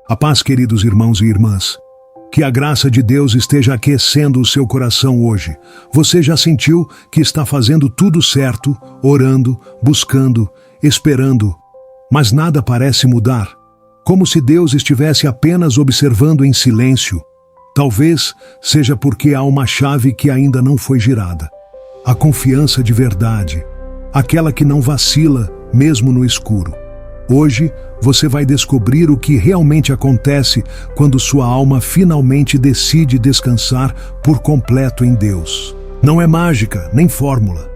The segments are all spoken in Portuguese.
A paz, queridos irmãos e irmãs. Que a graça de Deus esteja aquecendo o seu coração hoje. Você já sentiu que está fazendo tudo certo, orando, buscando, esperando, mas nada parece mudar? Como se Deus estivesse apenas observando em silêncio. Talvez seja porque há uma chave que ainda não foi girada. A confiança de verdade, aquela que não vacila mesmo no escuro. Hoje, você vai descobrir o que realmente acontece quando sua alma finalmente decide descansar por completo em Deus. Não é mágica, nem fórmula.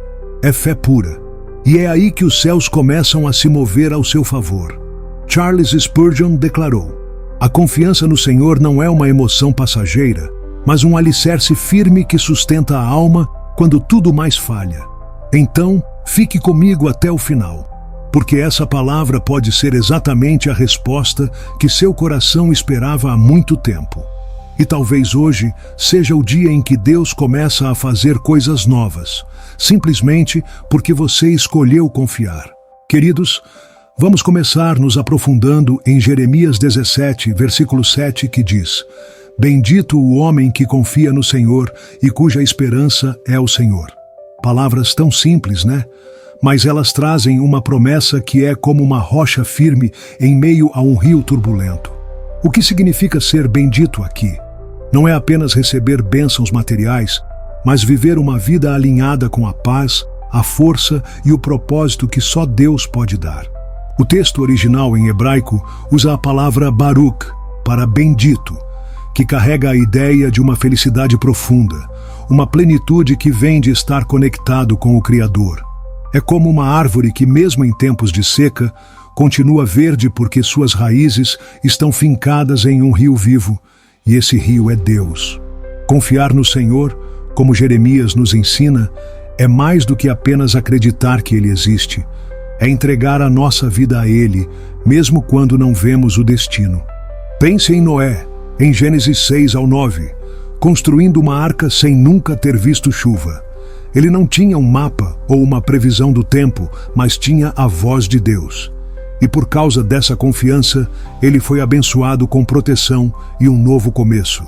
É fé pura. E é aí que os céus começam a se mover ao seu favor. Charles Spurgeon declarou: a confiança no Senhor não é uma emoção passageira, mas um alicerce firme que sustenta a alma quando tudo mais falha. Então, fique comigo até o final. Porque essa palavra pode ser exatamente a resposta que seu coração esperava há muito tempo. E talvez hoje seja o dia em que Deus começa a fazer coisas novas, simplesmente porque você escolheu confiar. Queridos, vamos começar nos aprofundando em Jeremias 17, versículo 7, que diz: Bendito o homem que confia no Senhor e cuja esperança é o Senhor. Palavras tão simples, né? Mas elas trazem uma promessa que é como uma rocha firme em meio a um rio turbulento. O que significa ser bendito aqui? Não é apenas receber bênçãos materiais, mas viver uma vida alinhada com a paz, a força e o propósito que só Deus pode dar. O texto original em hebraico usa a palavra Baruch para bendito, que carrega a ideia de uma felicidade profunda, uma plenitude que vem de estar conectado com o Criador. É como uma árvore que, mesmo em tempos de seca, continua verde porque suas raízes estão fincadas em um rio vivo, e esse rio é Deus. Confiar no Senhor, como Jeremias nos ensina, é mais do que apenas acreditar que Ele existe. É entregar a nossa vida a Ele, mesmo quando não vemos o destino. Pense em Noé, em Gênesis 6 ao 9, construindo uma arca sem nunca ter visto chuva. Ele não tinha um mapa ou uma previsão do tempo, mas tinha a voz de Deus. E por causa dessa confiança, ele foi abençoado com proteção e um novo começo.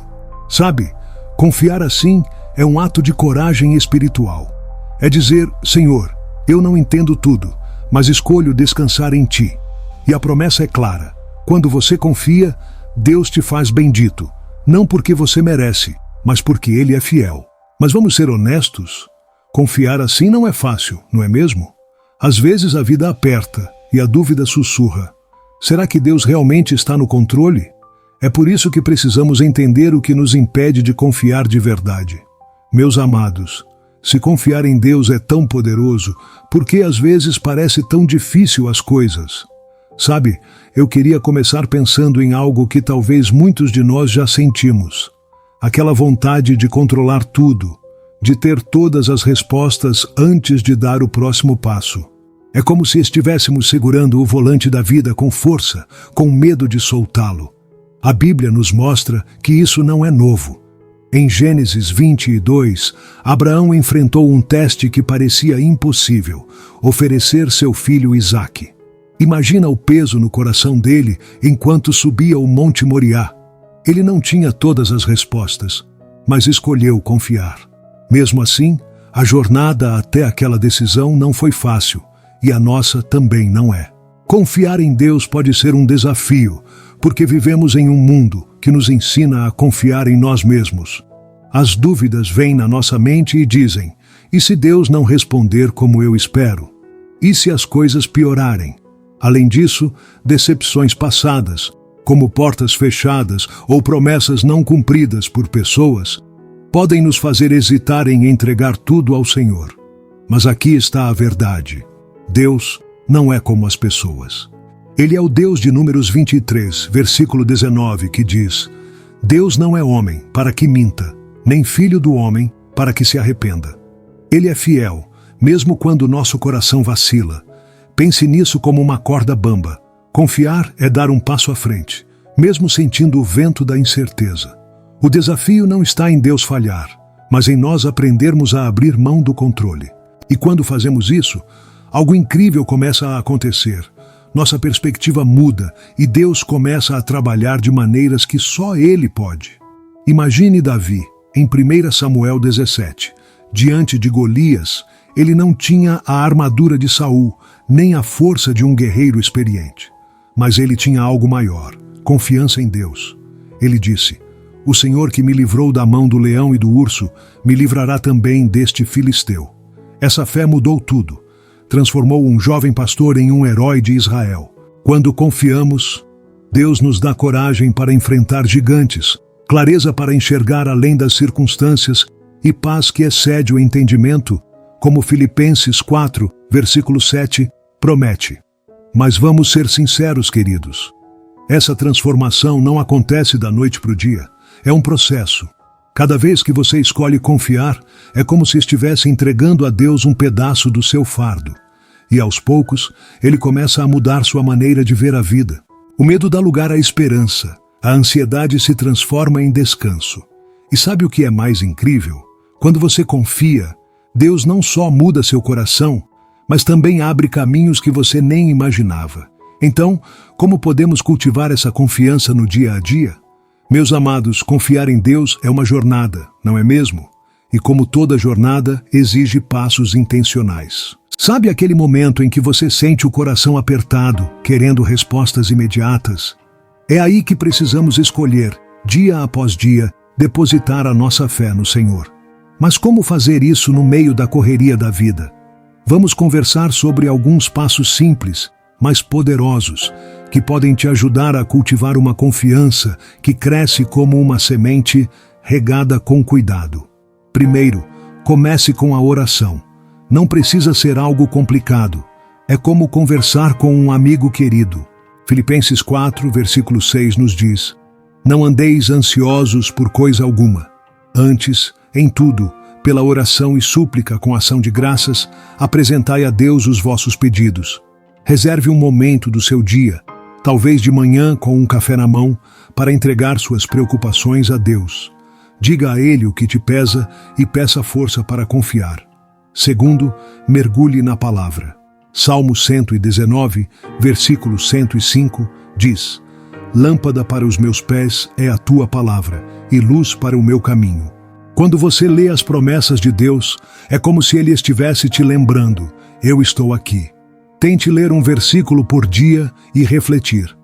Sabe, confiar assim é um ato de coragem espiritual. É dizer: Senhor, eu não entendo tudo, mas escolho descansar em Ti. E a promessa é clara: quando você confia, Deus te faz bendito, não porque você merece, mas porque Ele é fiel. Mas vamos ser honestos? Confiar assim não é fácil, não é mesmo? Às vezes a vida aperta e a dúvida sussurra. Será que Deus realmente está no controle? É por isso que precisamos entender o que nos impede de confiar de verdade. Meus amados, se confiar em Deus é tão poderoso, por que às vezes parece tão difícil as coisas? Sabe, eu queria começar pensando em algo que talvez muitos de nós já sentimos. Aquela vontade de controlar tudo, de ter todas as respostas antes de dar o próximo passo. É como se estivéssemos segurando o volante da vida com força, com medo de soltá-lo. A Bíblia nos mostra que isso não é novo. Em Gênesis 22, Abraão enfrentou um teste que parecia impossível: oferecer seu filho Isaque. Imagina o peso no coração dele enquanto subia o Monte Moriá. Ele não tinha todas as respostas, mas escolheu confiar. Mesmo assim, a jornada até aquela decisão não foi fácil, e a nossa também não é. Confiar em Deus pode ser um desafio, porque vivemos em um mundo que nos ensina a confiar em nós mesmos. As dúvidas vêm na nossa mente e dizem: e se Deus não responder como eu espero? E se as coisas piorarem? Além disso, decepções passadas, como portas fechadas ou promessas não cumpridas por pessoas, podem nos fazer hesitar em entregar tudo ao Senhor. Mas aqui está a verdade: Deus não é como as pessoas. Ele é o Deus de Números 23, versículo 19, que diz: Deus não é homem para que minta, nem filho do homem para que se arrependa. Ele é fiel, mesmo quando nosso coração vacila. Pense nisso como uma corda bamba. Confiar é dar um passo à frente, mesmo sentindo o vento da incerteza. O desafio não está em Deus falhar, mas em nós aprendermos a abrir mão do controle. E quando fazemos isso, algo incrível começa a acontecer. nossa perspectiva muda e Deus começa a trabalhar de maneiras que só Ele pode. Imagine Davi, em 1 Samuel 17. Diante de Golias, ele não tinha a armadura de Saul, nem a força de um guerreiro experiente. Mas ele tinha algo maior, confiança em Deus. Ele disse: "O Senhor que me livrou da mão do leão e do urso, me livrará também deste filisteu." Essa fé mudou tudo. Transformou um jovem pastor em um herói de Israel. Quando confiamos, Deus nos dá coragem para enfrentar gigantes, clareza para enxergar além das circunstâncias e paz que excede o entendimento, como Filipenses 4, versículo 7, promete. Mas vamos ser sinceros, queridos. Essa transformação não acontece da noite para o dia. É um processo. Cada vez que você escolhe confiar, é como se estivesse entregando a Deus um pedaço do seu fardo. E aos poucos, Ele começa a mudar sua maneira de ver a vida. O medo dá lugar à esperança. A ansiedade se transforma em descanso. E sabe o que é mais incrível? Quando você confia, Deus não só muda seu coração, mas também abre caminhos que você nem imaginava. Então, como podemos cultivar essa confiança no dia a dia? Meus amados, confiar em Deus é uma jornada, não é mesmo? E como toda jornada, exige passos intencionais. Sabe aquele momento em que você sente o coração apertado, querendo respostas imediatas? É aí que precisamos escolher, dia após dia, depositar a nossa fé no Senhor. Mas como fazer isso no meio da correria da vida? Vamos conversar sobre alguns passos simples, mas poderosos, que podem te ajudar a cultivar uma confiança que cresce como uma semente regada com cuidado. Primeiro, comece com a oração. Não precisa ser algo complicado. É como conversar com um amigo querido. Filipenses 4, versículo 6 nos diz: "Não andeis ansiosos por coisa alguma. Antes, em tudo, pela oração e súplica com ação de graças, apresentai a Deus os vossos pedidos." Reserve um momento do seu dia, talvez de manhã com um café na mão, para entregar suas preocupações a Deus. Diga a Ele o que te pesa e peça força para confiar. Segundo, mergulhe na palavra. Salmo 119, versículo 105, diz: "Lâmpada para os meus pés é a tua palavra, e luz para o meu caminho." Quando você lê as promessas de Deus, é como se Ele estivesse te lembrando: "Eu estou aqui." Tente ler um versículo por dia e refletir.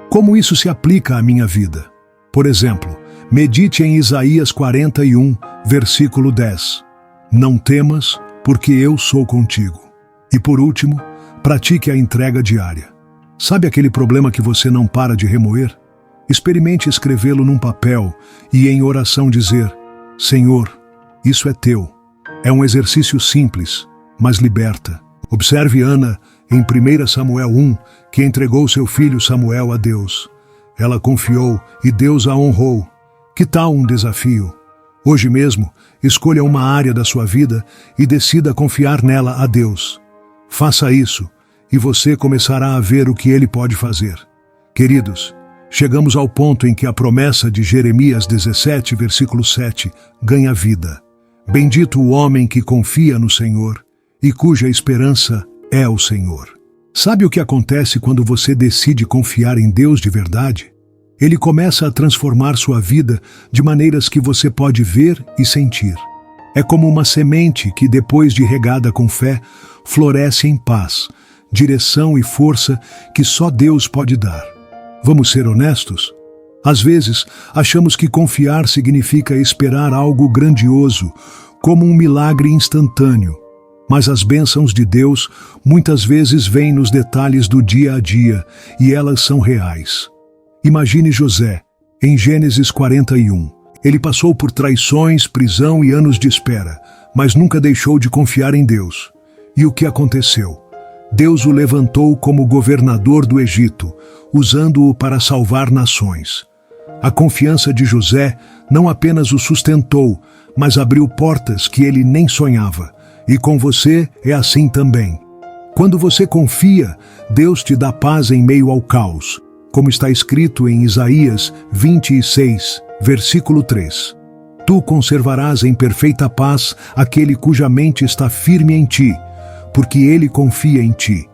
Como isso se aplica à minha vida? Por exemplo, medite em Isaías 41, versículo 10. "Não temas, porque eu sou contigo." E por último, pratique a entrega diária. Sabe aquele problema que você não para de remoer? Experimente escrevê-lo num papel e em oração dizer: "Senhor, isso é teu." É um exercício simples, mas liberta. Observe Ana em 1 Samuel 1, que entregou seu filho Samuel a Deus. Ela confiou e Deus a honrou. Que tal um desafio? Hoje mesmo, escolha uma área da sua vida e decida confiar nela a Deus. Faça isso e você começará a ver o que Ele pode fazer. Queridos, chegamos ao ponto em que a promessa de Jeremias 17, versículo 7, ganha vida. Bendito o homem que confia no Senhor e cuja esperança é o Senhor. Sabe o que acontece quando você decide confiar em Deus de verdade? Ele começa a transformar sua vida de maneiras que você pode ver e sentir. É como uma semente que, depois de regada com fé, floresce em paz, direção e força que só Deus pode dar. Vamos ser honestos? Às vezes, achamos que confiar significa esperar algo grandioso, como um milagre instantâneo. Mas as bênçãos de Deus muitas vezes vêm nos detalhes do dia a dia, e elas são reais. Imagine José, em Gênesis 41. Ele passou por traições, prisão e anos de espera, mas nunca deixou de confiar em Deus. E o que aconteceu? Deus o levantou como governador do Egito, usando-o para salvar nações. A confiança de José não apenas o sustentou, mas abriu portas que ele nem sonhava. E com você é assim também. Quando você confia, Deus te dá paz em meio ao caos, como está escrito em Isaías 26, versículo 3. Tu conservarás em perfeita paz aquele cuja mente está firme em ti, porque ele confia em ti.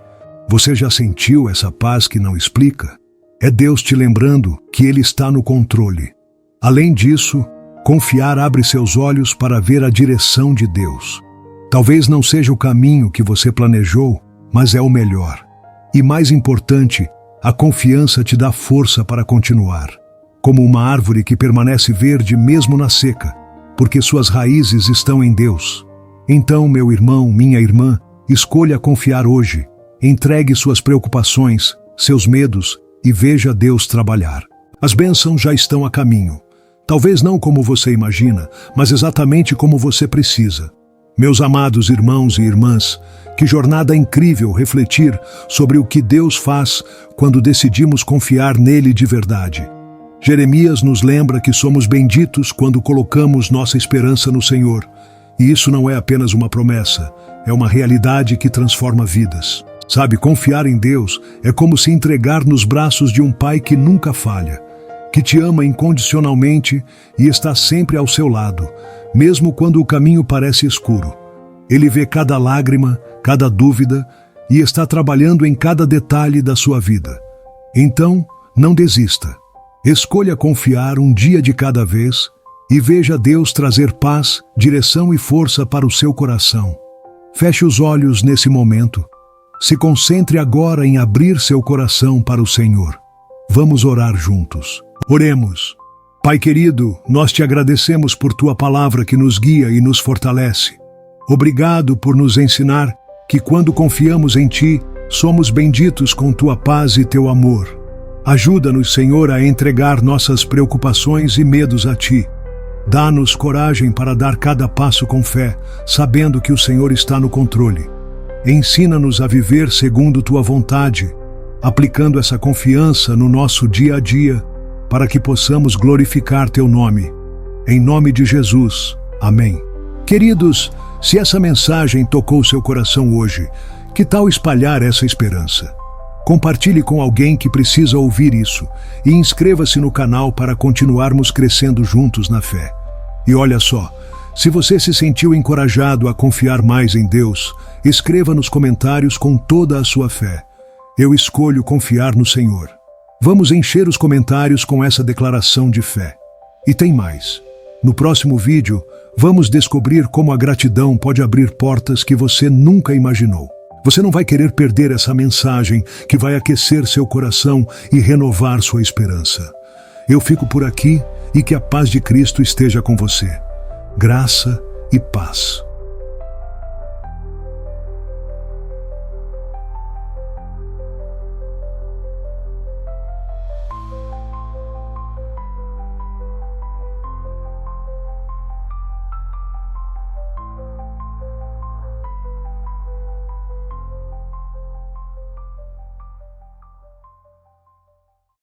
Você já sentiu essa paz que não explica? É Deus te lembrando que Ele está no controle. Além disso, confiar abre seus olhos para ver a direção de Deus. Talvez não seja o caminho que você planejou, mas é o melhor. E mais importante, a confiança te dá força para continuar. Como uma árvore que permanece verde mesmo na seca, porque suas raízes estão em Deus. Então, meu irmão, minha irmã, escolha confiar hoje. Entregue suas preocupações, seus medos e veja Deus trabalhar. As bênçãos já estão a caminho. Talvez não como você imagina, mas exatamente como você precisa. Meus amados irmãos e irmãs, que jornada incrível refletir sobre o que Deus faz quando decidimos confiar nele de verdade. Jeremias nos lembra que somos benditos quando colocamos nossa esperança no Senhor. E isso não é apenas uma promessa, é uma realidade que transforma vidas. Sabe, confiar em Deus é como se entregar nos braços de um pai que nunca falha, que te ama incondicionalmente e está sempre ao seu lado, mesmo quando o caminho parece escuro. Ele vê cada lágrima, cada dúvida e está trabalhando em cada detalhe da sua vida. Então, não desista. Escolha confiar um dia de cada vez e veja Deus trazer paz, direção e força para o seu coração. Feche os olhos nesse momento. Se concentre agora em abrir seu coração para o Senhor. Vamos orar juntos. Oremos. Pai querido, nós te agradecemos por tua palavra que nos guia e nos fortalece. Obrigado por nos ensinar que quando confiamos em ti, somos benditos com tua paz e teu amor. Ajuda-nos, Senhor, a entregar nossas preocupações e medos a ti. Dá-nos coragem para dar cada passo com fé, sabendo que o Senhor está no controle. Ensina-nos a viver segundo tua vontade, aplicando essa confiança no nosso dia a dia, para que possamos glorificar teu nome. Em nome de Jesus. Amém. Queridos, se essa mensagem tocou seu coração hoje, que tal espalhar essa esperança? Compartilhe com alguém que precisa ouvir isso e inscreva-se no canal para continuarmos crescendo juntos na fé. E olha só, se você se sentiu encorajado a confiar mais em Deus, escreva nos comentários com toda a sua fé. Eu escolho confiar no Senhor. Vamos encher os comentários com essa declaração de fé. E tem mais. No próximo vídeo, vamos descobrir como a gratidão pode abrir portas que você nunca imaginou. Você não vai querer perder essa mensagem que vai aquecer seu coração e renovar sua esperança. Eu fico por aqui e que a paz de Cristo esteja com você. Graça e paz.